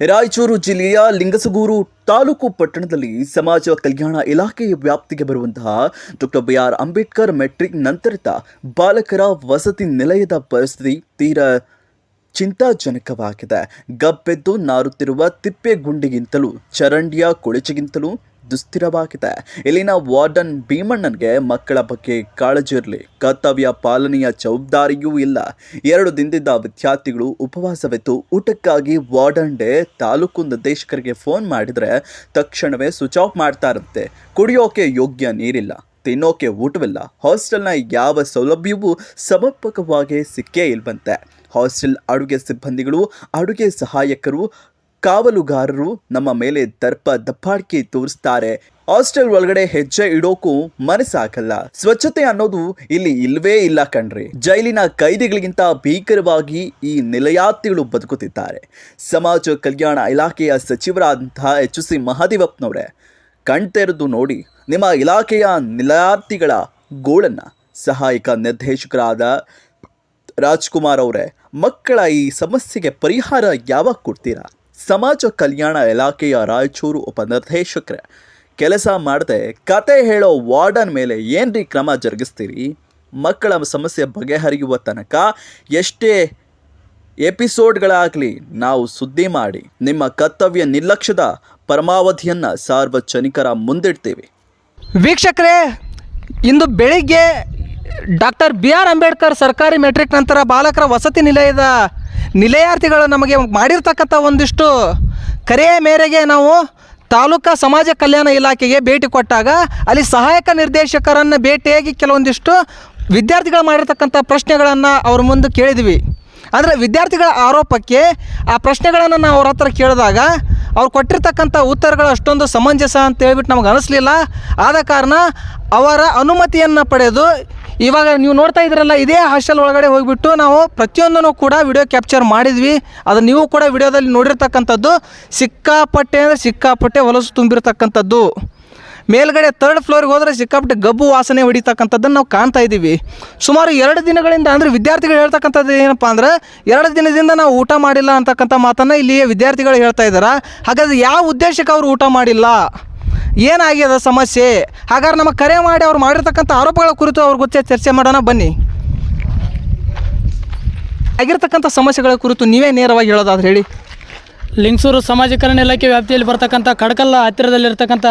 ರಾಯಚೂರು ಜಿಲ್ಲೆಯ ಲಿಂಗಸಗೂರು ತಾಲೂಕು ಪಟ್ಟಣದಲ್ಲಿ ಸಮಾಜ ಕಲ್ಯಾಣ ಇಲಾಖೆಯ ವ್ಯಾಪ್ತಿಗೆ ಬರುವಂತಹ ಡಾಕ್ಟರ್ ಬಿ.ಆರ್. ಅಂಬೇಡ್ಕರ್ ಮೆಟ್ರಿಕ್ ನಂತರದ ಬಾಲಕರ ವಸತಿ ನಿಲಯದ ಪರಿಸ್ಥಿತಿ ತೀರಾ ಚಿಂತಾಜನಕವಾಗಿದೆ. ಗಬ್ಬೆದ್ದು ನಾರುತ್ತಿರುವ ತಿಪ್ಪೆಗುಂಡಿಗಿಂತಲೂ ಚರಂಡಿಯ ಕೊಳಚೆಗಿಂತಲೂ ದುಸ್ಥಿರವಾಗಿದೆ. ಇಲ್ಲಿನ ವಾರ್ಡನ್ ಭೀಮಣ್ಣನ್ಗೆ ಮಕ್ಕಳ ಬಗ್ಗೆ ಕಾಳಜಿ ಇರಲಿ, ಕರ್ತವ್ಯ ಪಾಲನೆಯ ಜವಾಬ್ದಾರಿಯೂ ಇಲ್ಲ. 2 ದಿನದಿಂದ ವಿದ್ಯಾರ್ಥಿಗಳು ಉಪವಾಸವಿದ್ದು ಊಟಕ್ಕಾಗಿ ವಾರ್ಡನ್ ಡೇ ತಾಲೂಕು ನಿರ್ದೇಶಕರಿಗೆ ಫೋನ್ ಮಾಡಿದರೆ ತಕ್ಷಣವೇ ಸ್ವಿಚ್ ಆಫ್ ಮಾಡ್ತಾರಂತೆ. ಕುಡಿಯೋಕೆ ಯೋಗ್ಯ ನೀರಿಲ್ಲ, ತಿನ್ನೋಕೆ ಊಟವಿಲ್ಲ, ಹಾಸ್ಟೆಲ್ನ ಯಾವ ಸೌಲಭ್ಯವೂ ಸಮರ್ಪಕವಾಗಿ ಸಿಕ್ಕೇ ಇಲ್ವಂತೆ. ಹಾಸ್ಟೆಲ್ ಅಡುಗೆ ಸಿಬ್ಬಂದಿಗಳು, ಅಡುಗೆ ಸಹಾಯಕರು, ಕಾವಲುಗಾರರು ನಮ್ಮ ಮೇಲೆ ದಬ್ಬಾಳಿಕೆ ತೋರಿಸ್ತಾರೆ. ಹಾಸ್ಟೆಲ್ ಒಳಗಡೆ ಹೆಜ್ಜೆ ಇಡೋಕು ಮನಸ್ಸಾಗಲ್ಲ. ಸ್ವಚ್ಛತೆ ಅನ್ನೋದು ಇಲ್ಲಿ ಇಲ್ವೇ ಇಲ್ಲ ಕಣ್ರಿ. ಜೈಲಿನ ಕೈದಿಗಳಿಗಿಂತ ಭೀಕರವಾಗಿ ಈ ನಿಲಯಾರ್ಥಿಗಳು ಬದುಕುತ್ತಿದ್ದಾರೆ. ಸಮಾಜ ಕಲ್ಯಾಣ ಇಲಾಖೆಯ ಸಚಿವರಾದಂತಹ H.C. ಮಹದೇವಪ್ಪನವರೇ, ಕಣ್ತೆರೆದು ನೋಡಿ ನಿಮ್ಮ ಇಲಾಖೆಯ ನಿಲಯಾರ್ಥಿಗಳ ಗೋಳನ್ನು. ಸಹಾಯಕ ನಿರ್ದೇಶಕರಾದ ರಾಜ್ಕುಮಾರ್ ಅವರೇ, ಮಕ್ಕಳ ಈ ಸಮಸ್ಯೆಗೆ ಪರಿಹಾರ ಯಾವಾಗ ಕೊಡ್ತೀರಾ? ಸಮಾಜ ಕಲ್ಯಾಣ ಇಲಾಖೆಯ ರಾಯಚೂರು ಉಪನಿರ್ದೇಶಕರೇ, ಕೆಲಸ ಮಾಡದೆ ಕತೆ ಹೇಳೋ ವಾರ್ಡನ್ ಮೇಲೆ ಏನ್ರಿ ಕ್ರಮ ಜರುಗಿಸ್ತೀರಿ? ಮಕ್ಕಳ ಸಮಸ್ಯೆ ಬಗೆಹರಿಯುವ ತನಕ ಎಷ್ಟೇ ಎಪಿಸೋಡ್ಗಳಾಗಲಿ ನಾವು ಸುದ್ದಿ ಮಾಡಿ ನಿಮ್ಮ ಕರ್ತವ್ಯ ನಿರ್ಲಕ್ಷ್ಯದ ಪರಮಾವಧಿಯನ್ನು ಸಾರ್ವಜನಿಕರ ಮುಂದಿಡ್ತೀವಿ. ವೀಕ್ಷಕರೇ, ಇಂದು ಬೆಳಿಗ್ಗೆ ಡಾಕ್ಟರ್ ಬಿ.ಆರ್. ಅಂಬೇಡ್ಕರ್ ಸರ್ಕಾರಿ ಮೆಟ್ರಿಕ್ ನಂತರ ಬಾಲಕರ ವಸತಿ ನಿಲಯದ ನಿಲಯಾರ್ಥಿಗಳು ನಮಗೆ ಮಾಡಿರ್ತಕ್ಕಂಥ ಒಂದಿಷ್ಟು ಕರೆಯ ಮೇರೆಗೆ ನಾವು ತಾಲೂಕಾ ಸಮಾಜ ಕಲ್ಯಾಣ ಇಲಾಖೆಗೆ ಭೇಟಿ ಕೊಟ್ಟಾಗ ಅಲ್ಲಿ ಸಹಾಯಕ ನಿರ್ದೇಶಕರನ್ನು ಭೇಟಿಯಾಗಿ ಕೆಲವೊಂದಿಷ್ಟು ವಿದ್ಯಾರ್ಥಿಗಳು ಮಾಡಿರ್ತಕ್ಕಂಥ ಪ್ರಶ್ನೆಗಳನ್ನು ಅವ್ರ ಮುಂದೆ ಕೇಳಿದ್ವಿ. ಅಂದರೆ ವಿದ್ಯಾರ್ಥಿಗಳ ಆರೋಪಕ್ಕೆ ಆ ಪ್ರಶ್ನೆಗಳನ್ನು ನಾವು ಅವ್ರ ಹತ್ರ ಕೇಳಿದಾಗ ಅವ್ರು ಕೊಟ್ಟಿರ್ತಕ್ಕಂಥ ಉತ್ತರಗಳು ಅಷ್ಟೊಂದು ಸಮಂಜಸ ಅಂತ ಹೇಳ್ಬಿಟ್ಟು ನಮಗೆ ಅನಿಸ್ಲಿಲ್ಲ. ಆದ ಕಾರಣ ಅವರ ಅನುಮತಿಯನ್ನು ಪಡೆದು ಇವಾಗ ನೀವು ನೋಡ್ತಾ ಇದ್ದೀರಲ್ಲ, ಇದೇ ಹಾಸ್ಟೆಲ್ ಒಳಗಡೆ ಹೋಗಿಬಿಟ್ಟು ನಾವು ಪ್ರತಿಯೊಂದನ್ನು ಕೂಡ ವಿಡಿಯೋ ಕ್ಯಾಪ್ಚರ್ ಮಾಡಿದ್ವಿ. ಅದು ನೀವು ಕೂಡ ವಿಡಿಯೋದಲ್ಲಿ ನೋಡಿರ್ತಕ್ಕಂಥದ್ದು. ಸಿಕ್ಕಾಪಟ್ಟೆ ಹೊಲಸು ತುಂಬಿರ್ತಕ್ಕಂಥದ್ದು. ಮೇಲ್ಗಡೆ 3rd ಫ್ಲೋರಿಗೆ ಹೋದರೆ ಸಿಕ್ಕಾಪಟ್ಟೆ ಗಬ್ಬು ವಾಸನೆ ಹೊಡಿತಕ್ಕಂಥದ್ದನ್ನು ನಾವು ಕಾಣ್ತಾ ಇದ್ದೀವಿ. ಸುಮಾರು 2 ದಿನಗಳಿಂದ, ಅಂದರೆ ವಿದ್ಯಾರ್ಥಿಗಳು ಹೇಳ್ತಕ್ಕಂಥದ್ದು ಏನಪ್ಪ ಅಂದರೆ 2 ದಿನದಿಂದ ನಾವು ಊಟ ಮಾಡಿಲ್ಲ ಅಂತಕ್ಕಂಥ ಮಾತನ್ನು ಇಲ್ಲಿಯೇ ವಿದ್ಯಾರ್ಥಿಗಳು ಹೇಳ್ತಾ ಇದ್ದಾರೆ. ಹಾಗಾದರೆ ಯಾವ ಉದ್ದೇಶಕ್ಕೆ ಅವರು ಊಟ ಮಾಡಿಲ್ಲ, ಏನಾಗ್ಯದ ಸಮಸ್ಯೆ? ಹಾಗಾದ್ರೆ ನಮಗೆ ಕರೆ ಮಾಡಿ ಅವ್ರು ಮಾಡಿರ್ತಕ್ಕಂಥ ಆರೋಪಗಳ ಕುರಿತು ಅವ್ರ ಗೊತ್ತೇ ಚರ್ಚೆ ಮಾಡೋಣ ಬನ್ನಿ. ಆಗಿರ್ತಕ್ಕಂಥ ಸಮಸ್ಯೆಗಳ ಕುರಿತು ನೀವೇ ನೇರವಾಗಿ ಹೇಳೋದಾದ್ರೆ ಹೇಳಿ. ಲಿಂಗಸೂರು ಸಮಾಜ ಕಲ್ಯಾಣ ಇಲಾಖೆ ವ್ಯಾಪ್ತಿಯಲ್ಲಿ ಬರ್ತಕ್ಕಂಥ ಕಡಕಲ್ಲ ಹತ್ತಿರದಲ್ಲಿರ್ತಕ್ಕಂಥ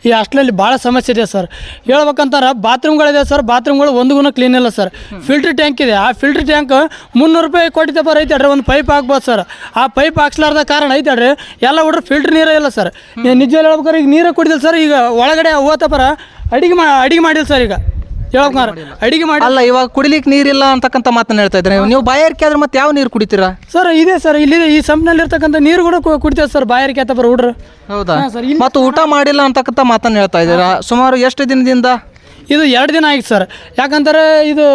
ಈ ಹಾಸ್ಟೆಲಲ್ಲಿ ಭಾಳ ಸಮಸ್ಯೆ ಇದೆ ಸರ್. ಹೇಳ್ಬೇಕಂತಾರೆ ಬಾತ್ರೂಮ್ಗಳಿದೆ ಸರ್, ಬಾತ್ರೂಮ್ಗಳು ಒಂದಿಗೂ ಕ್ಲೀನ್ ಇಲ್ಲ ಸರ್. ಫಿಲ್ಟ್ರ್ ಟ್ಯಾಂಕ್ ಇದೆ, ಆ ಫಿಲ್ಟ್ರ್ ಟ್ಯಾಂಕ್ 300 ರೂಪಾಯಿ ಕೊಟ್ಟಿದ್ದ ಬರ ಐತೆ ಒಂದು ಪೈಪ್ ಹಾಕ್ಬೋದು ಸರ್. ಆ ಪೈಪ್ ಹಾಕ್ಸ್ಲಾರ್ದ ಕಾರಣ ಐತೆ ಎಲ್ಲ ಹುಡ್ರು ಫಿಲ್ಟ್ರ್ ನೀರೇ ಇಲ್ಲ ಸರ್. ನಿಜ ಹೇಳ್ಬೇಕಾರೆ ಈಗ ನೀರೇ ಕುಡಿದಿಲ್ಲ ಸರ್. ಈಗ ಒಳಗಡೆ ಹೋತಪರ ಅಡಿಗೆ ಮಾಡಿಲ್ಲ ಸರ್. ಈಗ ಅಡಿಗೆ ಮಾಡಿ ಅಲ್ಲ, ಇವಾಗ ಕುಡಿಲಿಕ್ಕೆ ನೀರಿಲ್ಲ ಅಂತಕ್ಕಂಥ ಮಾತನ್ನ ಹೇಳ್ತಾ ಇದ್ದಾರೆ ನೀವು. ಬಾಯಾರಿಕೆ ಆದ್ರೆ ಮತ್ತೆ ಯಾವ ನೀರು ಕುಡಿತೀರಾ ಸರ್? ಇದೆ ಸರ್, ಇಲ್ಲಿದೆ ಈ ಸಂಪ್ನಲ್ಲಿ ಇರ್ತಕ್ಕಂಥ ನೀರು ಕೂಡ ಕುಡಿತೇವೆ ಸರ್. ಬಾಯಾರಿಕೆ ಆತ ಬರ ಹುಡ್ರು. ಹೌದಾ ಸರ್? ಮತ್ತು ಊಟ ಮಾಡಿಲ್ಲ ಅಂತಕ್ಕಂಥ ಮಾತನ್ನ ಹೇಳ್ತಾ ಇದ್ದೀರಾ. ಸುಮಾರು ಎಷ್ಟು ದಿನದಿಂದ? ಇದು 2 ದಿನ ಆಯ್ತು ಸರ್. ಯಾಕಂತಾರೆ ಇದು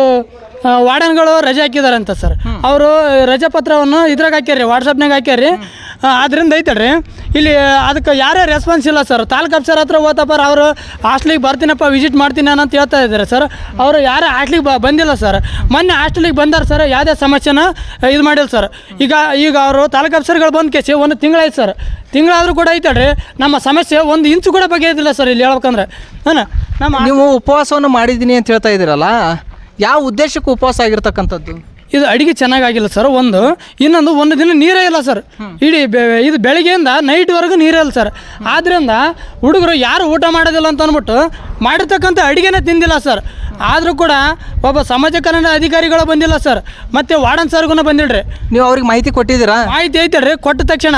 ವಾರ್ಡನ್ಗಳು ರಜೆ ಹಾಕಿದ್ದಾರೆ ಅಂತ ಸರ್. ಅವರು ರಜೆ ಪತ್ರವನ್ನು ಇದ್ರಾಗ ಹಾಕ್ಯಾರಿ, ವಾಟ್ಸಪ್ನಾಗ ಹಾಕ್ಯಾರಿ. ಅದರಿಂದ ಐತಡ್ರಿ ಇಲ್ಲಿ ಅದಕ್ಕೆ ಯಾರೇ ರೆಸ್ಪಾನ್ಸ್ ಇಲ್ಲ ಸರ್. ತಾಲೂಕು ಅಫ್ಸರ್ ಹತ್ರ ಹೋತಪ್ಪ, ಅವರು ಹಾಸ್ಟ್ಲಿಗೆ ಬರ್ತೀನಪ್ಪ, ವಿಸಿಟ್ ಮಾಡ್ತೀನಿ ಅಂತ ಹೇಳ್ತಾ ಇದ್ದಾರೆ ಸರ್. ಅವರು ಯಾರೇ ಹಾಸ್ಟ್ಲಿಗೆ ಬಂದಿಲ್ಲ ಸರ್. ಮೊನ್ನೆ ಹಾಸ್ಟೆಲಿಗೆ ಬಂದಾರ ಸರ್, ಯಾವುದೇ ಸಮಸ್ಯೆನ ಇದು ಮಾಡಿಲ್ಲ ಸರ್. ಈಗ ಅವರು ತಾಲೂಕು ಅಫ್ಸರ್ಗಳು ಬಂದು ಕೇಸಿ 1 ತಿಂಗಳಾಯ್ತು ಸರ್. ತಿಂಗಳಾದರೂ ಕೂಡ ಐತಡ್ರಿ ನಮ್ಮ ಸಮಸ್ಯೆ 1 ಇಂಚು ಕೂಡ ಬಗೆಯಿಲ್ಲ ಸರ್. ಇಲ್ಲಿ ಹೇಳ್ಬೇಕಂದ್ರೆ ನೀವು ಉಪವಾಸವನ್ನು ಮಾಡಿದ್ದೀನಿ ಅಂತ ಹೇಳ್ತಾ ಇದ್ದೀರಲ್ಲ, ಯಾವ ಉದ್ದೇಶಕ್ಕೆ ಉಪವಾಸ ಆಗಿರ್ತಕ್ಕಂಥದ್ದು? ಇದು ಅಡುಗೆ ಚೆನ್ನಾಗಿಲ್ಲ ಸರ್. ಇನ್ನೊಂದು 1 ದಿನ ನೀರೇ ಇಲ್ಲ ಸರ್. ಇಡೀ ಇದು ಬೆಳಗ್ಗೆಯಿಂದ ನೈಟ್ವರೆಗೂ ನೀರೇ ಇಲ್ಲ ಸರ್. ಆದ್ದರಿಂದ ಹುಡುಗರು ಯಾರು ಊಟ ಮಾಡೋದಿಲ್ಲ ಅಂತ ಅಂದ್ಬಿಟ್ಟು ಮಾಡಿರ್ತಕ್ಕಂಥ ಅಡುಗೆನೇ ತಿಂದಿಲ್ಲ ಸರ್. ಆದರೂ ಕೂಡ ಒಬ್ಬ ಸಮಾಜ ಕಲ್ಯಾಣ ಅಧಿಕಾರಿಗಳು ಬಂದಿಲ್ಲ ಸರ್. ಮತ್ತು ವಾರ್ಡನ್ ಸರ್ಗೂ ಬಂದಿಲ್ರಿ. ನೀವು ಅವ್ರಿಗೆ ಮಾಹಿತಿ ಕೊಟ್ಟಿದ್ದೀರಾ? ಮಾಹಿತಿ ಐತಲ್ರಿ. ಕೊಟ್ಟ ತಕ್ಷಣ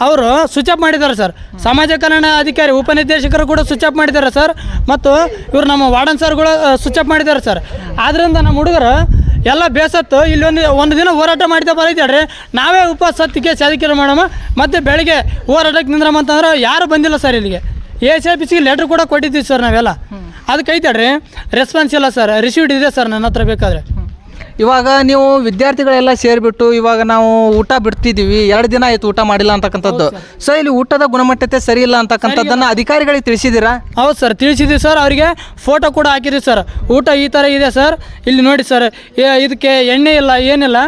ಅವರು ಸ್ವಿಚ್ ಆಫ್ ಮಾಡಿದ್ದಾರೆ ಸರ್. ಸಮಾಜ ಕಲ್ಯಾಣ ಅಧಿಕಾರಿ ಉಪನಿರ್ದೇಶಕರು ಕೂಡ ಸ್ವಿಚ್ ಆಫ್ ಮಾಡಿದ್ದಾರೆ ಸರ್. ಮತ್ತು ಇವರು ನಮ್ಮ ವಾರ್ಡನ್ ಸರ್ಗಳು ಸ್ವಿಚ್ ಆಫ್ ಮಾಡಿದ್ದಾರೆ ಸರ್. ಆದ್ದರಿಂದ ನಮ್ಮ ಹುಡುಗರು ಎಲ್ಲ ಬೇಸತ್ತು ಇಲ್ಲಿ ಒಂದು ದಿನ ಹೋರಾಟ ಮಾಡಿದ ಬರೈತೇಳ್ರಿ. ನಾವೇ ಉಪವಾಸ ಸತ್ತಿಗೆ ಸಾಧಿಕೆ ಮಾಡಮ್ಮ, ಮತ್ತು ಬೆಳಗ್ಗೆ ಹೋರಾಟಕ್ಕೆ ನಿಂದ್ರಮ್ಮ ಅಂತಂದ್ರೆ ಯಾರು ಬಂದಿಲ್ಲ ಸರ್. ಇಲ್ಲಿಗೆ ACIPCಗೆ ಲೆಟ್ರ್ ಕೂಡ ಕೊಟ್ಟಿದ್ದೀವಿ ಸರ್ ನಾವೆಲ್ಲ. ಅದಕ್ಕೆ ಐತೇಳ್ರಿ ರೆಸ್ಪಾನ್ಸ್ ಇಲ್ಲ ಸರ್. ರಿಸೀವ್ಡ್ ಇದೆ ಸರ್ ನನ್ನ ಹತ್ರ ಬೇಕಾದರೆ. ಇವಾಗ ನೀವು ವಿದ್ಯಾರ್ಥಿಗಳೆಲ್ಲ ಸೇರಿಬಿಟ್ಟು ಇವಾಗ ನಾವು ಊಟ ಬಿಡ್ತಿದ್ದೀವಿ 2 ದಿನ ಆಯಿತು ಊಟ ಮಾಡಿಲ್ಲ ಅಂತಕ್ಕಂಥದ್ದು. ಸೊ ಇಲ್ಲಿ ಊಟದ ಗುಣಮಟ್ಟತೆ ಸರಿ ಇಲ್ಲ ಅಂತಕ್ಕಂಥದ್ದನ್ನು ಅಧಿಕಾರಿಗಳಿಗೆ ತಿಳಿಸಿದ್ದೀರಾ? ಹೌದು ಸರ್, ತಿಳಿಸಿದ್ದೀವಿ ಸರ್. ಅವರಿಗೆ ಫೋಟೋ ಕೂಡ ಹಾಕಿದ್ದೀವಿ ಸರ್. ಊಟ ಈ ಥರ ಇದೆ ಸರ್, ಇಲ್ಲಿ ನೋಡಿ ಸರ್, ಇದಕ್ಕೆ ಎಣ್ಣೆ ಇಲ್ಲ ಏನಿಲ್ಲ,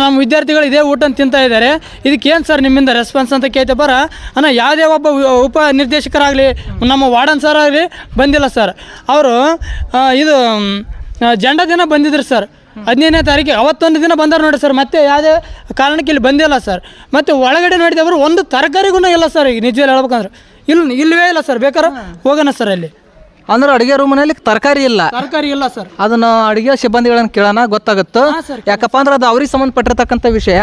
ನಮ್ಮ ವಿದ್ಯಾರ್ಥಿಗಳು ಇದೇ ಊಟ ತಿಂತಾ ಇದ್ದಾರೆ, ಇದಕ್ಕೇನು ಸರ್ ನಿಮ್ಮಿಂದ ರೆಸ್ಪಾನ್ಸ್ ಅಂತ ಕೇಳ್ತೆ ಬರ ಯಾವುದೇ ಒಬ್ಬ ಉಪ ನಿರ್ದೇಶಕರಾಗಲಿ ನಮ್ಮ ವಾರ್ಡನ್ ಸರ್ ಆಗಲಿ ಬಂದಿಲ್ಲ ಸರ್. ಅವರು ಇದು ಜೆಂಡಾ ದಿನ ಬಂದಿದ್ರು ಸರ್, 15ನೇ ತಾರೀಕಿಗೆ. ಅವತ್ತೊಂದು ದಿನ ಬಂದಾರ ನೋಡಿ ಸರ್, ಮತ್ತೆ ಯಾವುದೇ ಕಾರಣಕ್ಕೆ ಇಲ್ಲಿ ಬಂದಿಲ್ಲ ಸರ್. ಮತ್ತು ಒಳಗಡೆ ನೋಡಿದವರು ಒಂದು ತರಕಾರಿಗೂ ಇಲ್ಲ ಸರ್. ಈಗ ನಿಜವಾಗಿ ಹೇಳ್ಬೇಕಂದ್ರೆ ಇಲ್ಲವೇ ಇಲ್ಲ ಸರ್. ಬೇಕಾದ್ರೆ ಹೋಗೋಣ ಸರ್. ಅಲ್ಲಿ ಅಂದ್ರೆ ಅಡುಗೆ ರೂಮಿನಲ್ಲಿ ತರಕಾರಿ ಇಲ್ಲ ಸರ್. ಅದನ್ನು ಅಡುಗೆ ಸಿಬ್ಬಂದಿಗಳನ್ನು ಕೇಳೋಣ, ಗೊತ್ತಾಗುತ್ತೆ. ಯಾಕಪ್ಪ ಅಂದ್ರೆ ಅದು ಅವ್ರಿಗೆ ಸಂಬಂಧಪಟ್ಟಿರ್ತಕ್ಕಂಥ ವಿಷಯ.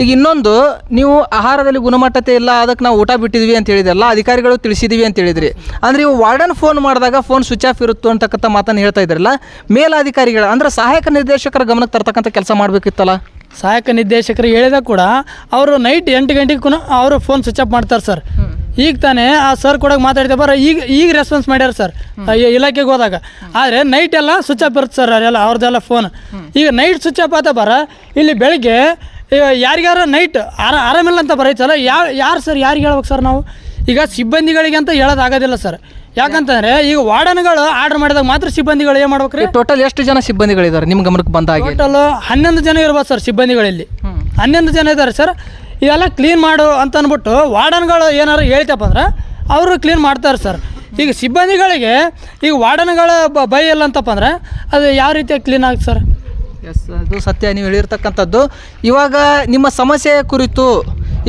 ಈಗ ಇನ್ನೊಂದು, ನೀವು ಆಹಾರದಲ್ಲಿ ಗುಣಮಟ್ಟತೆ ಇಲ್ಲ, ಅದಕ್ಕೆ ನಾವು ಊಟ ಬಿಟ್ಟಿದ್ವಿ ಅಂತ ಹೇಳಿದ್ರಲ್ಲ, ಅಧಿಕಾರಿಗಳು ತಿಳಿಸಿದ್ವಿ ಅಂತ ಹೇಳಿದ್ರಿ. ಅಂದರೆ ಇವು ವಾರ್ಡನ್ ಫೋನ್ ಮಾಡಿದಾಗ ಫೋನ್ ಸ್ವಿಚ್ ಆಫ್ ಇರುತ್ತೋ ಅಂತಕ್ಕಂಥ ಮಾತನ್ನು ಹೇಳ್ತಾ ಇದ್ರಲ್ಲ, ಮೇಲಾಧಿಕಾರಿಗಳು ಅಂದರೆ ಸಹಾಯಕ ನಿರ್ದೇಶಕರ ಗಮನಕ್ಕೆ ತರ್ತಕ್ಕಂಥ ಕೆಲಸ ಮಾಡಬೇಕಿತ್ತಲ್ಲ. ಸಹಾಯಕ ನಿರ್ದೇಶಕರು ಹೇಳಿದಾಗ ಕೂಡ ಅವರು ನೈಟ್ 8 ಗಂಟೆಗೂ ಅವರು ಫೋನ್ ಸ್ವಿಚ್ ಆಫ್ ಮಾಡ್ತಾರೆ ಸರ್. ಈಗ ತಾನೇ ಆ ಸರ್ ಕೂಡ ಮಾತಾಡಿದೆ ಬರ ಈಗ ರೆಸ್ಪಾನ್ಸ್ ಮಾಡ್ಯಾರ ಸರ್ ಇಲಾಖೆಗೆ ಹೋದಾಗ. ಆದರೆ ನೈಟ್ ಎಲ್ಲ ಸ್ವಿಚ್ ಆಫ್ ಬರುತ್ತೆ ಸರ್, ಅದೆಲ್ಲ ಅವ್ರದ್ದೆಲ್ಲ ಫೋನ್. ಈಗ ನೈಟ್ ಸ್ವಿಚ್ ಆಫ್ ಆತ ಬರ ಇಲ್ಲಿ ಬೆಳಿಗ್ಗೆ ಯಾರಿಗಾರ ನೈಟ್ ಆರಾಮಿಲ್ಲ ಅಂತ ಬರೈತಲ್ಲ, ಯಾರು ಸರ್, ಯಾರಿಗೆ ಹೇಳ್ಬೇಕು ಸರ್ ನಾವು? ಈಗ ಸಿಬ್ಬಂದಿಗಳಿಗೆ ಅಂತ ಹೇಳೋದಾಗೋದಿಲ್ಲ ಸರ್. ಯಾಕಂತಂದರೆ ಈಗ ವಾರ್ಡನ್ಗಳು ಆರ್ಡರ್ ಮಾಡಿದಾಗ ಮಾತ್ರ ಸಿಬ್ಬಂದಿಗಳು ಏನು ಮಾಡ್ಬೇಕು ರೀ? ಟೋಟಲ್ ಎಷ್ಟು ಜನ ಸಿಬ್ಬಂದಿಗಳಿದ್ದಾರೆ ನಿಮ್ಮ ಗಮನಕ್ಕೆ ಬಂದಾಗೆ? ಟೋಟಲ್ 11 ಜನ ಇರ್ಬೋದು ಸರ್ ಸಿಬ್ಬಂದಿಗಳಲ್ಲಿ. 11 ಜನ ಇದ್ದಾರೆ ಸರ್. ಇವೆಲ್ಲ ಕ್ಲೀನ್ ಮಾಡು ಅಂತ ಅಂದ್ಬಿಟ್ಟು ವಾರ್ಡನ್ಗಳು ಏನಾರು ಹೇಳ್ತಪ್ಪ ಅಂದ್ರೆ ಅವರು ಕ್ಲೀನ್ ಮಾಡ್ತಾರೆ ಸರ್. ಈಗ ಸಿಬ್ಬಂದಿಗಳಿಗೆ ಈಗ ವಾರ್ಡನ್ಗಳ ಭಯ ಇಲ್ಲ ಅಂತಪ್ಪ ಅಂದ್ರೆ ಅದು ಯಾವ ರೀತಿಯಾಗಿ ಕ್ಲೀನ್ ಆಗುತ್ತೆ ಸರ್? ಎಸ್, ಅದು ಸತ್ಯ ನೀವು ಹೇಳಿರ್ತಕ್ಕಂಥದ್ದು. ಇವಾಗ ನಿಮ್ಮ ಸಮಸ್ಯೆ ಕುರಿತು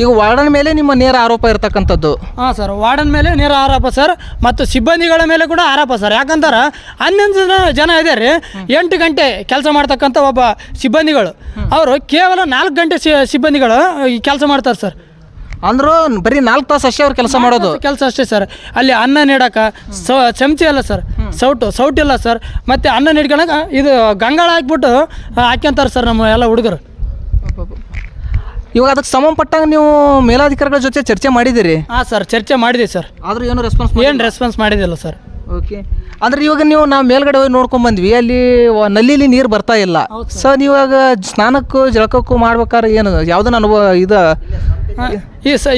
ಈಗ ವಾರ್ಡನ್ ಮೇಲೆ ನಿಮ್ಮ ನೇರ ಆರೋಪ ಇರತಕ್ಕಂಥದ್ದು. ಹಾಂ ಸರ್, ವಾರ್ಡನ್ ಮೇಲೆ ನೇರ ಆರೋಪ ಸರ್, ಮತ್ತು ಸಿಬ್ಬಂದಿಗಳ ಮೇಲೆ ಕೂಡ ಆರೋಪ ಸರ್. ಯಾಕಂತಾರೆ 11 ಜನ ಇದ್ದಾರೆ, 8 ಗಂಟೆ ಕೆಲಸ ಮಾಡ್ತಕ್ಕಂಥ ಒಬ್ಬ ಸಿಬ್ಬಂದಿಗಳು, ಅವರು ಕೇವಲ 4 ಗಂಟೆ ಸಿಬ್ಬಂದಿಗಳು ಕೆಲಸ ಮಾಡ್ತಾರೆ ಸರ್. ಅಂದರೂ ಬರೀ 4 ತಾಸು ಅಷ್ಟೇ ಅವ್ರು ಕೆಲಸ ಮಾಡೋದು. ಕೆಲಸ ಅಷ್ಟೇ ಸರ್. ಅಲ್ಲಿ ಅನ್ನ ನೀಡಕ್ಕೆ ಚಮಚಿ ಅಲ್ಲ ಸರ್, ಸೌಟ್ ಇಲ್ಲ ಸರ್. ಮತ್ತು ಅನ್ನ ನೀಡ್ಕೊಳಕ್ಕೆ ಇದು ಗಂಗಾಳ ಹಾಕ್ಬಿಟ್ಟು ಹಾಕ್ಯಂತಾರೆ ಸರ್ ನಮ್ಮ ಎಲ್ಲ ಹುಡುಗರು. ಇವಾಗ ಅದಕ್ಕೆ ಸಂಬಂಧಪಟ್ಟಾಗ ನೀವು ಮೇಲಾಧಿಕಾರಿಗಳ ಜೊತೆ ಚರ್ಚೆ ಮಾಡಿದ್ದೀರಿ? ಹಾಂ ಸರ್, ಚರ್ಚೆ ಮಾಡಿದ್ದೀವಿ ಸರ್. ಆದರೂ ಏನು ರೆಸ್ಪಾನ್ಸ್ ಮಾಡಿದಿಲ್ಲ ಸರ್. ಓಕೆ. ಅಂದರೆ ಇವಾಗ ನಾವು ಮೇಲ್ಗಡೆ ಹೋಗಿ ನೋಡ್ಕೊಂಡ್ಬಂದ್ವಿ, ಅಲ್ಲಿ ನಲ್ಲಿಲಿ ನೀರು ಬರ್ತಾ ಇಲ್ಲ. ಸೊ ನೀವಾಗ ಸ್ನಾನಕ್ಕೂ ಜಳಕಕ್ಕೂ ಮಾಡ್ಬೇಕಾದ್ರೆ ಏನು ಯಾವುದನ್ನ ಅನುಭವ ಇದು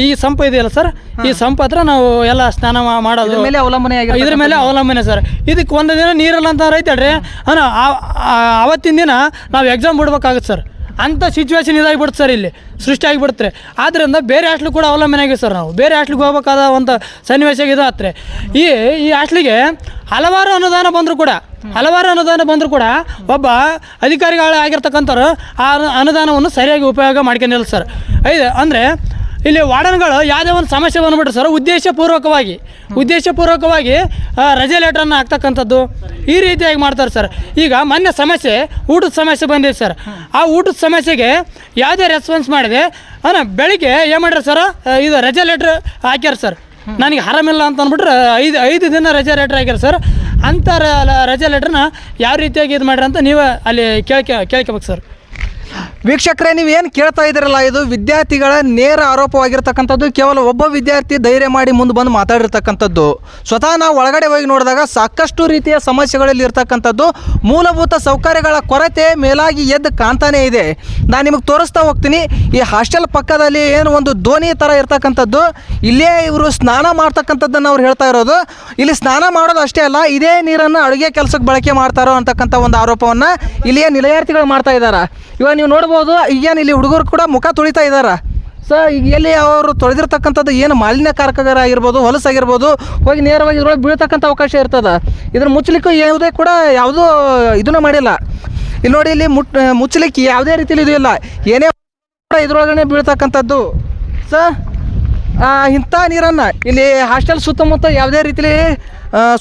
ಈ ಸಂಪ ಇದೆಯಲ್ಲ ಸರ್, ಈ ಸಂಪ ಹತ್ರ ನಾವು ಎಲ್ಲ ಸ್ನಾನ ಮಾಡೋದು ಮೇಲೆ ಅವಲಂಬನೆ ಇದ್ರ ಮೇಲೆ ಅವಲಂಬನೆ ಸರ್. ಇದಕ್ಕೆ ಒಂದು ದಿನ ನೀರಲ್ಲ ಅಂತ ರೈತಡ್ರಿ ಅವತ್ತಿನ ದಿನ ನಾವು ಎಕ್ಸಾಮ್ ಬಿಡ್ಬೇಕಾಗುತ್ತೆ ಸರ್. ಅಂಥ ಸಿಚುವೇಶನ್ ಇದಾಗಿಬಿಡುತ್ತೆ ಸರ್, ಇಲ್ಲಿ ಸೃಷ್ಟಿ ಆಗಿಬಿಡ್ತಾರೆ. ಆದ್ದರಿಂದ ಬೇರೆ ಹಾಸ್ಟ್ಲಿಗೆ ಕೂಡ ಅವಲಂಬನೆ ಆಗಿದೆ ಸರ್. ನಾವು ಬೇರೆ ಹಾಸ್ಟ್ಲಿಗೆ ಹೋಗ್ಬೇಕಾದ ಒಂದು ಸನ್ನಿವೇಶ ಇದು ಹತ್ತಿರ. ಈ ಹಾಸ್ಟ್ಲಿಗೆ ಹಲವಾರು ಅನುದಾನ ಬಂದರೂ ಕೂಡ ಒಬ್ಬ ಅಧಿಕಾರಿಗಳಾಗಿರ್ತಕ್ಕಂಥವ್ರು ಆ ಅನುದಾನವನ್ನು ಸರಿಯಾಗಿ ಉಪಯೋಗ ಮಾಡ್ಕೊಂಡಿಲ್ಲ ಸರ್. ಅಂದರೆ ಇಲ್ಲಿ ವಾರ್ಡನ್ಗಳು ಯಾವುದೇ ಒಂದು ಸಮಸ್ಯೆ ಬಂದುಬಿಟ್ರೆ ಸರ್ ಉದ್ದೇಶಪೂರ್ವಕವಾಗಿ ರಜೆ ಲೆಟ್ರನ್ನು ಹಾಕ್ತಕ್ಕಂಥದ್ದು ಈ ರೀತಿಯಾಗಿ ಮಾಡ್ತಾರೆ ಸರ್. ಈಗ ಮೊನ್ನೆ ಊಟದ ಸಮಸ್ಯೆ ಬಂದಿದೆ ಸರ್. ಆ ಊಟದ ಸಮಸ್ಯೆಗೆ ಯಾವುದೇ ರೆಸ್ಪಾನ್ಸ್ ಮಾಡಿದೆ ಬೆಳಿಗ್ಗೆ ಏನು ಮಾಡ್ಯಾರ ಸರ್, ಇದು ರಜೆ ಲೆಟ್ರ್ ಹಾಕ್ಯಾರ ಸರ್. ನನಗೆ ಆರಾಮಿಲ್ಲ ಅಂತ ಅಂದ್ಬಿಟ್ರೆ 5 ದಿನ ರಜೆ ಲೆಟ್ರ್ ಹಾಕ್ಯಾರ ಸರ್. ಅಂಥ ರಜೆ ಲೆಟ್ರನ್ನ ಯಾವ ರೀತಿಯಾಗಿ ಇದು ಮಾಡ್ರಿ ಅಂತ ನೀವು ಅಲ್ಲಿ ಕೇಳ್ಕೋಬೇಕು ಸರ್. ವೀಕ್ಷಕರೇ, ನೀವೇನು ಕೇಳ್ತಾ ಇದ್ದೀರಲ್ಲ, ಇದು ವಿದ್ಯಾರ್ಥಿಗಳ ನೇರ ಆರೋಪವಾಗಿರ್ತಕ್ಕಂಥದ್ದು. ಕೇವಲ ಒಬ್ಬ ವಿದ್ಯಾರ್ಥಿ ಧೈರ್ಯ ಮಾಡಿ ಮುಂದೆ ಬಂದು ಮಾತಾಡಿರ್ತಕ್ಕಂಥದ್ದು. ಸ್ವತಃ ನಾವು ಒಳಗಡೆ ಹೋಗಿ ನೋಡಿದಾಗ ಸಾಕಷ್ಟು ರೀತಿಯ ಸಮಸ್ಯೆಗಳಲ್ಲಿ ಇರ್ತಕ್ಕಂಥದ್ದು, ಮೂಲಭೂತ ಸೌಕರ್ಯಗಳ ಕೊರತೆ ಮೇಲಾಗಿ ಎದ್ದು ಕಾಣ್ತಾನೇ ಇದೆ. ನಾನು ನಿಮಗೆ ತೋರಿಸ್ತಾ ಹೋಗ್ತೀನಿ. ಈ ಹಾಸ್ಟೆಲ್ ಪಕ್ಕದಲ್ಲಿ ಏನು ಒಂದು ದೋಣಿ ಥರ ಇರ್ತಕ್ಕಂಥದ್ದು, ಇಲ್ಲೇ ಇವರು ಸ್ನಾನ ಮಾಡ್ತಕ್ಕಂಥದ್ದನ್ನು ಅವ್ರು ಹೇಳ್ತಾ ಇರೋದು. ಇಲ್ಲಿ ಸ್ನಾನ ಮಾಡೋದು ಅಷ್ಟೇ ಅಲ್ಲ, ಇದೇ ನೀರನ್ನು ಅಡುಗೆ ಕೆಲಸಕ್ಕೆ ಬಳಕೆ ಮಾಡ್ತಾರೋ ಅಂತಕ್ಕಂಥ ಒಂದು ಆರೋಪವನ್ನು ಇಲ್ಲಿಯ ನಿಲಯಾರ್ಥಿಗಳು ಮಾಡ್ತಾ ಇದ್ದಾರೆ. ಇವಾಗ ನೀವು ನೋಡ್ಬೋದು, ಈಗೇನು ಇಲ್ಲಿ ಹುಡುಗರು ಕೂಡ ಮುಖ ತೊಳಿತಾ ಇದ್ದಾರೆ. ಸೊ ಈಗ ಎಲ್ಲಿ ಅವರು ತೊಳೆದಿರ್ತಕ್ಕಂಥದ್ದು ಏನು ಮಾಲಿನ್ಯಕಾರಕರ ಆಗಿರ್ಬೋದು, ಹೊಲಸಾಗಿರ್ಬೋದು, ಹೋಗಿ ನೇರವಾಗಿ ಇದ್ರೊಳಗೆ ಬೀಳ್ತಕ್ಕಂಥ ಅವಕಾಶ ಇರ್ತದೆ. ಇದನ್ನು ಮುಚ್ಚಲಿಕ್ಕೂ ಯಾವುದೂ ಇದನ್ನು ಮಾಡಿಲ್ಲ. ಇಲ್ಲಿ ನೋಡಿ, ಇಲ್ಲಿ ಮುಚ್ಚಲಿಕ್ಕೆ ಯಾವುದೇ ರೀತಿಯಲ್ಲಿ ಇದು ಇಲ್ಲ, ಏನೇ ಇದ್ರೊಳಗಡೆ ಬೀಳ್ತಕ್ಕಂಥದ್ದು. ಸೊ ಇಂಥ ನೀರನ್ನು ಇಲ್ಲಿ ಹಾಸ್ಟೆಲ್ ಸುತ್ತಮುತ್ತ ಯಾವುದೇ ರೀತಿಯಲ್ಲಿ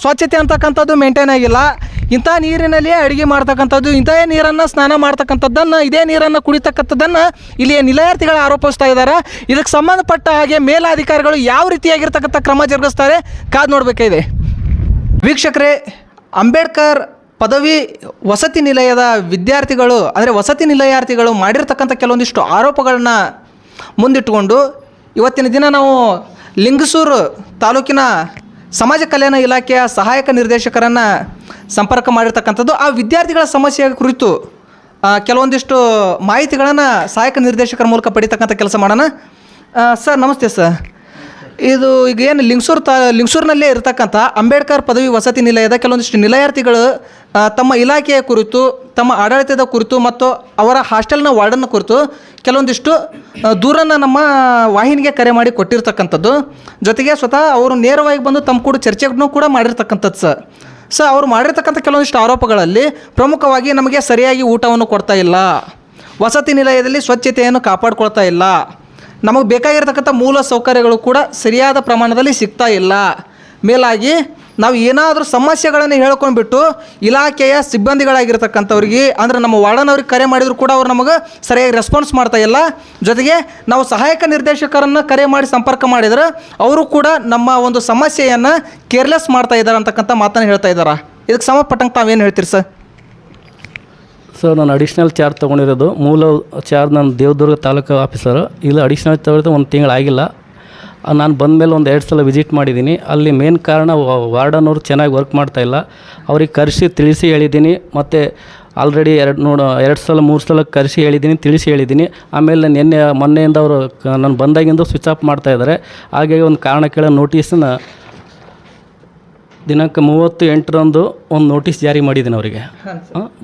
ಸ್ವಚ್ಛತೆ ಅಂತಕ್ಕಂಥದ್ದು ಮೇಂಟೈನ್ ಆಗಿಲ್ಲ. ಇಂಥ ನೀರಿನಲ್ಲಿ ಅಡುಗೆ ಮಾಡ್ತಕ್ಕಂಥದ್ದು, ಇಂಥ ನೀರನ್ನು ಸ್ನಾನ ಮಾಡ್ತಕ್ಕಂಥದ್ದನ್ನು, ಇದೇ ನೀರನ್ನು ಕುಡಿತಕ್ಕಂಥದ್ದನ್ನು ಇಲ್ಲಿ ನಿಲಯಾರ್ಥಿಗಳು ಆರೋಪಿಸ್ತಾ ಇದ್ದಾರೆ. ಇದಕ್ಕೆ ಸಂಬಂಧಪಟ್ಟ ಹಾಗೆ ಮೇಲಾಧಿಕಾರಿಗಳು ಯಾವ ರೀತಿಯಾಗಿರ್ತಕ್ಕಂಥ ಕ್ರಮ ಜರುಗಿಸ್ತಾರೆ ಕಾದು ನೋಡಬೇಕಾಗಿದೆ. ವೀಕ್ಷಕರೇ, ಅಂಬೇಡ್ಕರ್ ಪದವಿ ವಸತಿ ನಿಲಯದ ವಿದ್ಯಾರ್ಥಿಗಳು ಅಂದರೆ ವಸತಿ ನಿಲಯಾರ್ಥಿಗಳು ಮಾಡಿರ್ತಕ್ಕಂಥ ಕೆಲವೊಂದಿಷ್ಟು ಆರೋಪಗಳನ್ನ ಮುಂದಿಟ್ಟುಕೊಂಡು ಇವತ್ತಿನ ದಿನ ನಾವು ಲಿಂಗಸೂರು ತಾಲೂಕಿನ ಸಮಾಜ ಕಲ್ಯಾಣ ಇಲಾಖೆಯ ಸಹಾಯಕ ನಿರ್ದೇಶಕರನ್ನು ಸಂಪರ್ಕ ಮಾಡಿರ್ತಕ್ಕಂಥದ್ದು. ಆ ವಿದ್ಯಾರ್ಥಿಗಳ ಸಮಸ್ಯೆಯ ಕುರಿತು ಕೆಲವೊಂದಿಷ್ಟು ಮಾಹಿತಿಗಳನ್ನು ಸಹಾಯಕ ನಿರ್ದೇಶಕರ ಮೂಲಕ ಪಡಿತಕ್ಕಂಥ ಕೆಲಸ ಮಾಡೋಣ. ಸರ್ ನಮಸ್ತೆ ಸರ್. ಇದು ಈಗ ಏನು ಲಿಂಗಸೂರಿನಲ್ಲೇ ಇರತಕ್ಕಂಥ ಅಂಬೇಡ್ಕರ್ ಪದವಿ ವಸತಿ ನಿಲಯದ ಕೆಲವೊಂದಿಷ್ಟು ನಿಲಯಾರ್ಥಿಗಳು ತಮ್ಮ ಇಲಾಖೆಯ ಕುರಿತು, ತಮ್ಮ ಆಡಳಿತದ ಕುರಿತು ಮತ್ತು ಅವರ ಹಾಸ್ಟೆಲ್ನ ವಾರ್ಡನ್ನ ಕುರಿತು ಕೆಲವೊಂದಿಷ್ಟು ದೂರನ್ನು ನಮ್ಮ ವಾಹಿನಿಗೆ ಕರೆ ಮಾಡಿ ಕೊಟ್ಟಿರ್ತಕ್ಕಂಥದ್ದು. ಜೊತೆಗೆ ಸ್ವತಃ ಅವರು ನೇರವಾಗಿ ಬಂದು ತಮ್ಮ ಕೂಡ ಚರ್ಚೆಗಳನ್ನು ಕೂಡ ಮಾಡಿರ್ತಕ್ಕಂಥದ್ದು ಸರ್. ಅವರು ಮಾಡಿರ್ತಕ್ಕಂಥ ಕೆಲವೊಂದಿಷ್ಟು ಆರೋಪಗಳಲ್ಲಿ ಪ್ರಮುಖವಾಗಿ ನಮಗೆ ಸರಿಯಾಗಿ ಊಟವನ್ನು ಕೊಡ್ತಾ ಇಲ್ಲ, ವಸತಿ ನಿಲಯದಲ್ಲಿ ಸ್ವಚ್ಛತೆಯನ್ನು ಕಾಪಾಡ್ಕೊಳ್ತಾ ಇಲ್ಲ, ನಮಗೆ ಬೇಕಾಗಿರ್ತಕ್ಕಂಥ ಮೂಲ ಸೌಕರ್ಯಗಳು ಕೂಡ ಸರಿಯಾದ ಪ್ರಮಾಣದಲ್ಲಿ ಸಿಗ್ತಾ ಇಲ್ಲ. ಮೇಲಾಗಿ ನಾವು ಏನಾದರೂ ಸಮಸ್ಯೆಗಳನ್ನು ಹೇಳ್ಕೊಂಡ್ಬಿಟ್ಟು ಇಲಾಖೆಯ ಸಿಬ್ಬಂದಿಗಳಾಗಿರ್ತಕ್ಕಂಥವ್ರಿಗೆ ಅಂದರೆ ನಮ್ಮ ವಾರ್ಡನವ್ರಿಗೆ ಕರೆ ಮಾಡಿದ್ರು ಕೂಡ ಅವ್ರು ನಮಗೆ ಸರಿಯಾಗಿ ರೆಸ್ಪಾನ್ಸ್ ಮಾಡ್ತಾ ಇಲ್ಲ. ಜೊತೆಗೆ ನಾವು ಸಹಾಯಕ ನಿರ್ದೇಶಕರನ್ನು ಕರೆ ಮಾಡಿ ಸಂಪರ್ಕ ಮಾಡಿದ್ರೆ ಅವರು ಕೂಡ ನಮ್ಮ ಒಂದು ಸಮಸ್ಯೆಯನ್ನು ಕೇರ್ಲೆಸ್ ಮಾಡ್ತಾ ಇದ್ದಾರೆ ಅಂತಕ್ಕಂಥ ಮಾತನ್ನು ಹೇಳ್ತಾ ಇದ್ದಾರೆ. ಇದಕ್ಕೆ ಸಂಬಂಧಪಟ್ಟಂಗೆ ತಾವೇನು ಹೇಳ್ತೀರಿ ಸರ್? ಸರ್ ನಾನು ಅಡಿಷ್ನಲ್ ಚಾರ್ಜ್ ತೊಗೊಂಡಿರೋದು, ಮೂಲ ಚಾರ್ಜ್ ನಾನು ದೇವದುರ್ಗ ತಾಲೂಕು ಆಫೀಸರು. ಇಲ್ಲ ಅಡಿಷ್ನಲ್ ತೊಗೊಳ್ತಾ ಒಂದು ತಿಂಗಳಾಗಿಲ್ಲ. ನಾನು ಬಂದಮೇಲೆ ಒಂದು 2 ಸಲ ವಿಸಿಟ್ ಮಾಡಿದ್ದೀನಿ. ಅಲ್ಲಿ ಮೇನ್ ಕಾರಣ ವಾರ್ಡನವರು ಚೆನ್ನಾಗಿ ವರ್ಕ್ ಮಾಡ್ತಾಯಿಲ್ಲ. ಅವ್ರಿಗೆ ಕರೆಸಿ ತಿಳಿಸಿ ಹೇಳಿದ್ದೀನಿ. ಮತ್ತು ಆಲ್ರೆಡಿ 2 ಸಲ 3 ಸಲ ಕರೆಸಿ ಹೇಳಿದ್ದೀನಿ, ತಿಳಿಸಿ ಹೇಳಿದ್ದೀನಿ. ಆಮೇಲೆ ಮೊನ್ನೆಯಿಂದ ಅವರು ನಾನು ಬಂದಾಗಿಂದ ಸ್ವಿಚ್ ಆಫ್ ಮಾಡ್ತಾಯಿದ್ದಾರೆ. ಹಾಗಾಗಿ ಒಂದು ಕಾರಣ ಕೇಳೋ ನೋಟಿಸನ್ನ ದಿನಾಂಕ 38ರಂದು ಒಂದು ನೋಟಿಸ್ ಜಾರಿ ಮಾಡಿದ್ದೀನಿ ಅವರಿಗೆ.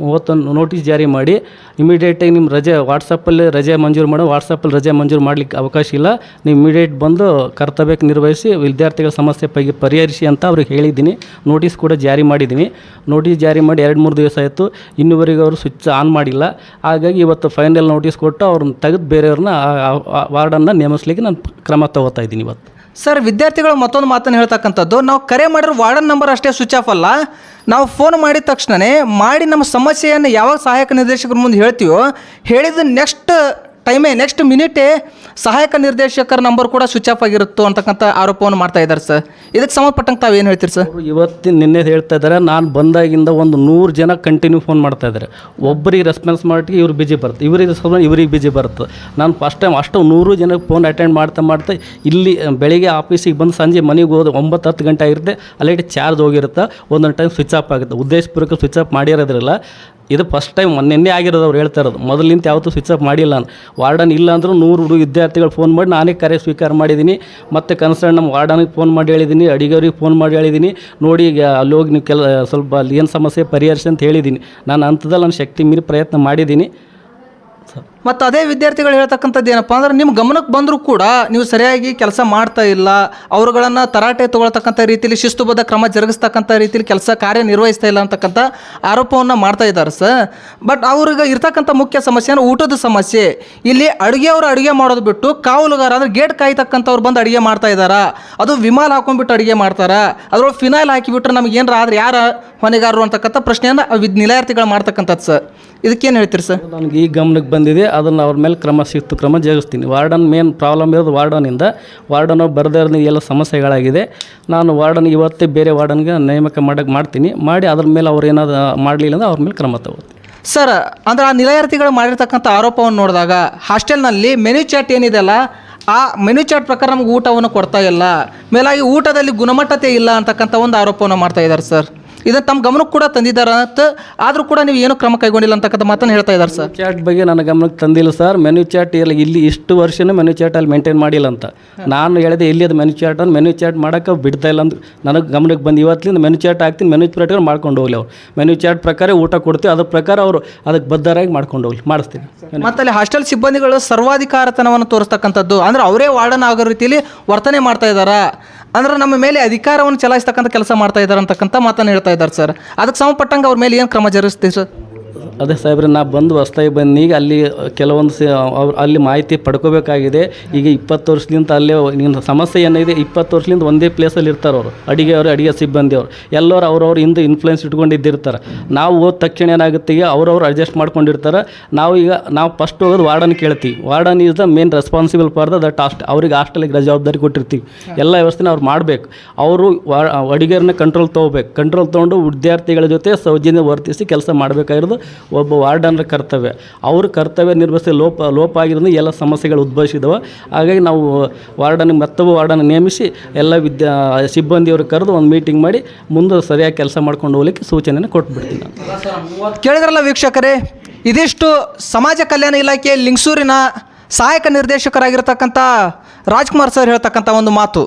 31 ನೋಟಿಸ್ ಜಾರಿ ಮಾಡಿ ಇಮಿಡಿಯೇಟಾಗಿ ನಿಮ್ಮ ವಾಟ್ಸಪ್ಪಲ್ಲಿ ರಜೆ ಮಂಜೂರು ಮಾಡೋ, ವಾಟ್ಸಪ್ಪಲ್ಲಿ ರಜೆ ಮಂಜೂರು ಮಾಡಲಿಕ್ಕೆ ಅವಕಾಶ ಇಲ್ಲ, ನೀವು ಇಮಿಡಿಯೇಟ್ ಬಂದು ಕರ್ತವ್ಯಕ್ಕೆ ನಿರ್ವಹಿಸಿ ವಿದ್ಯಾರ್ಥಿಗಳ ಸಮಸ್ಯೆ ಪರಿಹರಿಸಿ ಅಂತ ಅವ್ರಿಗೆ ಹೇಳಿದ್ದೀನಿ. ನೋಟಿಸ್ ಕೂಡ ಜಾರಿ ಮಾಡಿದ್ದೀನಿ. ನೋಟಿಸ್ ಜಾರಿ ಮಾಡಿ 2-3 ದಿವಸ ಆಯಿತು, ಇನ್ನೂವರೆಗೆ ಅವರು ಸ್ವಿಚ್ ಆನ್ ಮಾಡಿಲ್ಲ. ಹಾಗಾಗಿ ಇವತ್ತು ಫೈನಲ್ ನೋಟಿಸ್ ಕೊಟ್ಟು ಅವ್ರನ್ನ ತೆಗೆದು ಬೇರೆಯವ್ರನ್ನ ವಾರ್ಡನ್ನು ನೇಮಿಸ್ಲಿಕ್ಕೆ ನಾನು ಕ್ರಮ ತಗೋತಾ ಇದ್ದೀನಿ ಇವತ್ತು. ಸರ್, ವಿದ್ಯಾರ್ಥಿಗಳು ಮತ್ತೊಂದು ಮಾತನ್ನು ಹೇಳ್ತಕ್ಕಂಥದ್ದು, ನಾವು ಕರೆ ಮಾಡಿರೋ ವಾರ್ಡನ್ ನಂಬರ್ ಅಷ್ಟೇ ಸ್ವಿಚ್ ಆಫ್ ಅಲ್ಲ, ನಾವು ಫೋನ್ ಮಾಡಿದ ತಕ್ಷಣವೇ ಮಾಡಿ ನಮ್ಮ ಸಮಸ್ಯೆಯನ್ನು ಯಾವಾಗ ಸಹಾಯಕ ನಿರ್ದೇಶಕರ ಮುಂದೆ ಹೇಳ್ತೀವೋ ಹೇಳಿದ ನೆಕ್ಸ್ಟ್ ಮಿನಿಟೇ ಸಹಾಯಕ ನಿರ್ದೇಶಕರ ನಂಬರ್ ಕೂಡ ಸ್ವಿಚ್ ಆಫ್ ಆಗಿರುತ್ತೋ ಅಂತಕ್ಕಂಥ ಆರೋಪವನ್ನು ಮಾಡ್ತಾ ಇದ್ದಾರೆ ಸರ್. ಇದಕ್ಕೆ ಸಂಬಂಧಪಟ್ಟಂಗೆ ತಾವು ಏನು ಹೇಳ್ತೀರಿ ಸರ್? ನಿನ್ನೆ ಹೇಳ್ತಾ ಇದ್ದಾರೆ, ನಾನು ಬಂದಾಗಿಂದ ಒಂದು 100 ಜನ ಕಂಟಿನ್ಯೂ ಫೋನ್ ಮಾಡ್ತಾ ಇದ್ದಾರೆ. ಒಬ್ಬರಿಗೆ ರೆಸ್ಪಾನ್ಸ್ ಮಾಡಿಗೆ ಇವ್ರು ಬಿಜಿ ಬರುತ್ತೆ, ಇವ್ರಿಗೆ ಬಿಜಿ ಬರುತ್ತೆ. ನಾನು ಫಸ್ಟ್ ಟೈಮ್ ಅಷ್ಟು 100 ಜನಕ್ಕೆ ಫೋನ್ ಅಟೆಂಡ್ ಮಾಡ್ತಾ ಇಲ್ಲಿ ಬೆಳಿಗ್ಗೆ ಆಫೀಸಿಗೆ ಬಂದು ಸಂಜೆ ಮನೆಗೆ ಹೋದ 9-10 ಗಂಟೆ ಆಗಿರುತ್ತೆ. ಅಲ್ಲೇ ಚಾರ್ಜ್ ಹೋಗಿರುತ್ತೆ, ಒಂದೊಂದು ಟೈಮ್ ಸ್ವಿಚ್ ಆಫ್ ಆಗುತ್ತೆ. ಉದ್ದೇಶಪೂರ್ವಕ ಸ್ವಿಚ್ ಆಫ್ ಮಾಡಿರೋದ್ರಲ್ಲ, ಇದು ಫಸ್ಟ್ ಟೈಮ್ ನಿನ್ನೆ ಆಗಿರೋದು. ಅವ್ರು ಹೇಳ್ತಾ ಇರೋದು ಮೊದಲಿಂದ ಯಾವತ್ತೂ ಸ್ವಿಚ್ ಆಫ್ ಮಾಡಿಲ್ಲ ನಾನು. ವಾರ್ಡನ್ ಇಲ್ಲ ಅಂದರೂ 100 ವಿದ್ಯಾರ್ಥಿಗಳು ಫೋನ್ ಮಾಡಿ ನಾನೇ ಕರೆ ಸ್ವೀಕಾರ ಮಾಡಿದ್ದೀನಿ. ಮತ್ತು ಕನ್ಸರ್ನ್ ನಮ್ಮ ವಾರ್ಡನಿಗೆ ಫೋನ್ ಮಾಡಿ ಹೇಳಿದ್ದೀನಿ, ಅಡಿಗೆಯವ್ರಿಗೆ ಫೋನ್ ಮಾಡಿ ಹೇಳಿದ್ದೀನಿ. ನೋಡಿ ಅಲ್ಲಿ ಹೋಗಿ ನೀವು ಸ್ವಲ್ಪ ಅಲ್ಲಿ ಏನು ಸಮಸ್ಯೆ ಪರಿಹರಿಸಿ ಅಂತ ಹೇಳಿದ್ದೀನಿ. ನಾನು ಅಂಥದ್ದಲ್ಲಿ ನನ್ನ ಶಕ್ತಿ ಮೀರಿ ಪ್ರಯತ್ನ ಮಾಡಿದ್ದೀನಿ. ಮತ್ತು ಅದೇ ವಿದ್ಯಾರ್ಥಿಗಳು ಹೇಳ್ತಕ್ಕಂಥದ್ದು ಏನಪ್ಪ ಅಂದ್ರೆ, ನಿಮ್ಮ ಗಮನಕ್ಕೆ ಬಂದರೂ ಕೂಡ ನೀವು ಸರಿಯಾಗಿ ಕೆಲಸ ಮಾಡ್ತಾ ಇಲ್ಲ, ಅವರುಗಳನ್ನು ತರಾಟೆ ತೊಗೊಳ್ತಕ್ಕಂಥ ರೀತಿಯಲ್ಲಿ ಶಿಸ್ತುಬದ್ಧ ಕ್ರಮ ಜರುಗಿಸ್ತಕ್ಕಂಥ ರೀತಿಯಲ್ಲಿ ಕಾರ್ಯನಿರ್ವಹಿಸ್ತಾ ಇಲ್ಲ ಅಂತಕ್ಕಂಥ ಆರೋಪವನ್ನು ಮಾಡ್ತಾ ಇದ್ದಾರೆ ಸರ್. ಬಟ್ ಅವ್ರಿಗೆ ಇರ್ತಕ್ಕಂಥ ಮುಖ್ಯ ಸಮಸ್ಯೆ ಅಂದರೆ ಊಟದ ಸಮಸ್ಯೆ. ಇಲ್ಲಿ ಅಡುಗೆಯವರು ಅಡುಗೆ ಮಾಡೋದು ಬಿಟ್ಟು ಕಾವಲುಗಾರ ಅಂದರೆ ಗೇಟ್ ಕಾಯ್ತಕ್ಕಂಥವ್ರು ಬಂದು ಅಡುಗೆ ಮಾಡ್ತಾ ಇದ್ದಾರೆ. ಅದು ವಿಮಾಲ್ ಹಾಕೊಂಡ್ಬಿಟ್ಟು ಅಡುಗೆ ಮಾಡ್ತಾರೆ, ಅದ್ರೊಳಗೆ ಫಿನಾಯ್ಲ್ ಹಾಕಿಬಿಟ್ರೆ ನಮ್ಗೆ ಏನಾರ ಆದರೆ ಯಾರು ಹೊಣೆಗಾರರು ಅಂತಕ್ಕಂಥ ಪ್ರಶ್ನೆಯನ್ನು ನಿಲಯಾರ್ಥಿಗಳು ಮಾಡ್ತಕ್ಕಂಥದ್ದು ಸರ್. ಇದಕ್ಕೇನು ಹೇಳ್ತೀರಿ ಸರ್? ನನಗೆ ಈ ಗಮನಕ್ಕೆ ಬಂದಿದೆ, ಅದನ್ನು ಅವ್ರ ಮೇಲೆ ಕ್ರಮ ಜರುಗಿಸ್ತೀನಿ. ವಾರ್ಡನ್ ಮೇನ್ ಪ್ರಾಬ್ಲಮ್ ಇರೋದು ವಾರ್ಡನಿಂದ. ವಾರ್ಡನ್ ಬರದೇ ಎಲ್ಲ ಸಮಸ್ಯೆಗಳಾಗಿದೆ. ನಾನು ವಾರ್ಡನ್ ಇವತ್ತೇ ಬೇರೆ ವಾರ್ಡನ್ಗೆ ನೇಮಕ ಮಾಡ್ತೀನಿ. ಮಾಡಿ ಅದ್ರ ಮೇಲೆ ಅವ್ರು ಏನಾದ್ರು ಮಾಡಲಿಲ್ಲ ಅಂದ್ರೆ ಅವ್ರ ಮೇಲೆ ಕ್ರಮ ತಗೋತೀನಿ ಸರ್. ಅಂದರೆ ಆ ನಿಲಯಾರ್ಥಿಗಳು ಮಾಡಿರ್ತಕ್ಕಂಥ ಆರೋಪವನ್ನು ನೋಡಿದಾಗ ಹಾಸ್ಟೆಲ್ನಲ್ಲಿ ಮೆನು ಚಾಟ್ ಏನಿದೆಯಲ್ಲ, ಆ ಮೆನು ಚಾಟ್ ಪ್ರಕಾರ ನಮ್ಗೆ ಊಟವನ್ನು ಕೊಡ್ತಾ ಇಲ್ಲ, ಮೇಲಾಗಿ ಊಟದಲ್ಲಿ ಗುಣಮಟ್ಟತೆ ಇಲ್ಲ ಅಂತಕ್ಕಂಥ ಒಂದು ಆರೋಪವನ್ನು ಮಾಡ್ತಾ ಇದ್ದಾರೆ ಸರ್. ಇದನ್ನು ತಮ್ಮ ಗಮನಕ್ಕೆ ಕೂಡ ತಂದಿದ್ದಾರೆ ಅಂತ, ಆದರೂ ಕೂಡ ನೀವು ಏನು ಕ್ರಮ ಕೈಗೊಂಡಿಲ್ಲ ಅಂತಕ್ಕಂಥ ಮಾತನ್ನು ಹೇಳ್ತಾ ಇದ್ದಾರೆ ಸರ್. ಚಾಟ್ ಬಗ್ಗೆ ನನ್ನ ಗಮನಕ್ಕೆ ತಂದಿಲ್ಲ ಸರ್. ಮೆನು ಚಾಟ್ ಇಲ್ಲಿ ಇಷ್ಟು ವರ್ಷನೂ ಮೆನು ಚಾಟ್ ಅಲ್ಲಿ ಮೇಂಟೈನ್ ಮಾಡಿಲ್ಲ ಅಂತ ನಾನು ಹೇಳಿದೆ. ಇಲ್ಲಿ ಅದು ಮೆನು ಚಾಟ್ ಮಾಡೋಕ್ಕೆ ಬಿಡ್ತಾ ಇಲ್ಲ ಅಂತ ನನಗೆ ಗಮನಕ್ಕೆ ಬಂದು ಇವತ್ತಿಂದ ಮೆನು ಚಾಟ್ ಹಾಕ್ತೀನಿ, ಮೆನು ಪ್ರಕಾರ ಮಾಡ್ಕೊಂಡು ಹೋಗಲಿ. ಅವ್ರು ಮೆನು ಚಾಟ್ ಪ್ರಕಾರ ಊಟ ಕೊಡ್ತೀವಿ, ಅದ್ರ ಪ್ರಕಾರ ಅವರು ಅದಕ್ಕೆ ಬದ್ಧರಾಗಿ ಮಾಡ್ಕೊಂಡು ಹೋಗ್ಲಿ, ಮಾಡಿಸ್ತೀನಿ. ಮತ್ತು ಅಲ್ಲಿ ಹಾಸ್ಟೆಲ್ ಸಿಬ್ಬಂದಿಗಳು ಸರ್ವಾಧಿಕಾರತನವನ್ನು ತೋರಿಸ್ತಕ್ಕಂಥದ್ದು, ಅಂದರೆ ಅವರೇ ವಾರ್ಡನ್ ಆಗೋ ರೀತಿಯಲ್ಲಿ ವರ್ತನೆ ಮಾಡ್ತಾ ಇದ್ದಾರೆ, ಅಂದ್ರೆ ನಮ್ಮ ಮೇಲೆ ಅಧಿಕಾರವನ್ನು ಚಲಾಯಿಸ್ತಕ್ಕಂಥ ಕೆಲಸ ಮಾಡ್ತಾ ಇದ್ದಾರೆ ಅಂತಕ್ಕಂಥ ಮಾತನ್ನು ಹೇಳ್ತಾ ಇದ್ದಾರೆ ಸರ್. ಅದಕ್ಕೆ ಸಂಬಂಧಪಟ್ಟಂಗೆ ಅವ್ರ ಮೇಲೆ ಏನು ಕ್ರಮ ಜರುಗಿಸ್ತೀವಿ ಸರ್? ಅದೇ ಸಾಹೇಬ್ರೆ, ನಾ ಬಂದು ಹೊಸ್ತಾಗಿ ಬಂದೀಗ ಅಲ್ಲಿ ಕೆಲವೊಂದು ಅಲ್ಲಿ ಮಾಹಿತಿ ಪಡ್ಕೋಬೇಕಾಗಿದೆ. ಈಗ 20 ವರ್ಷದಿಂದ ಅಲ್ಲೇ ನಿನ್ನ ಸಮಸ್ಯೆ ಏನಿದೆ, 20 ವರ್ಷದಿಂದ ಒಂದೇ ಪ್ಲೇಸಲ್ಲಿ ಇರ್ತಾರೆ ಅವರು. ಅಡುಗೆ ಸಿಬ್ಬಂದಿಯವರು ಎಲ್ಲರೂ ಅವ್ರವ್ರು ಹಿಂದೆ ಇನ್ಫ್ಲುಯೆನ್ಸ್ ಇಟ್ಕೊಂಡಿದ್ದಿರ್ತಾರೆ. ನಾವು ಹೋದ ತಕ್ಷಣ ಏನಾಗುತ್ತೆ, ಈಗ ಅವ್ರವ್ರು ಅಡ್ಜಸ್ಟ್ ಮಾಡ್ಕೊಂಡಿರ್ತಾರೆ. ನಾವು ಫಸ್ಟ್ ಹೋಗೋದು ವಾರ್ಡನ್ ಕೇಳ್ತೀವಿ. Warden is the main responsible for that hostel. ಅವ್ರಿಗೆ ಹಾಸ್ಟೆಲಿಗೆ ಜವಾಬ್ದಾರಿ ಕೊಟ್ಟಿರ್ತೀವಿ. ಎಲ್ಲ ವ್ಯವಸ್ಥೆನ ಅವ್ರು ಮಾಡಬೇಕು. ಅವರು ಅಡುಗೆಯವ್ರನ್ನ ಕಂಟ್ರೋಲ್ ತೊಗೋಬೇಕು. ಕಂಟ್ರೋಲ್ ತೊಗೊಂಡು ವಿದ್ಯಾರ್ಥಿಗಳ ಜೊತೆ ಸೌಜನ್ಯ ವರ್ತಿಸಿ ಕೆಲಸ ಮಾಡಬೇಕಾಗಿರೋದು ಒಬ್ಬ ವಾರ್ಡನ್ರ ಕರ್ತವ್ಯ. ಅವ್ರ ಕರ್ತವ್ಯ ನಿರ್ವಹಿಸಿ ಲೋಪ ಆಗಿರೋದು ಎಲ್ಲ ಸಮಸ್ಯೆಗಳು ಉದ್ಭವಿಸಿದವೆ. ಹಾಗಾಗಿ ನಾವು ಮತ್ತೊಬ್ಬ ವಾರ್ಡನ್ ನೇಮಿಸಿ ಎಲ್ಲ ಸಿಬ್ಬಂದಿಯವರು ಕರೆದು ಒಂದು ಮೀಟಿಂಗ್ ಮಾಡಿ ಮುಂದೆ ಸರಿಯಾಗಿ ಕೆಲಸ ಮಾಡ್ಕೊಂಡು ಹೋಗ್ಲಿಕ್ಕೆ ಸೂಚನೆಯನ್ನು ಕೊಟ್ಬಿಡ್ತೀನಿ ನಾನು. ಕೇಳಿದ್ರಲ್ಲ ವೀಕ್ಷಕರೇ, ಇದಿಷ್ಟು ಸಮಾಜ ಕಲ್ಯಾಣ ಇಲಾಖೆ ಲಿಂಗಸೂರಿನ ಸಹಾಯಕ ನಿರ್ದೇಶಕರಾಗಿರ್ತಕ್ಕಂಥ ರಾಜ್ಕುಮಾರ್ ಸರ್ ಹೇಳ್ತಕ್ಕಂಥ ಒಂದು ಮಾತು.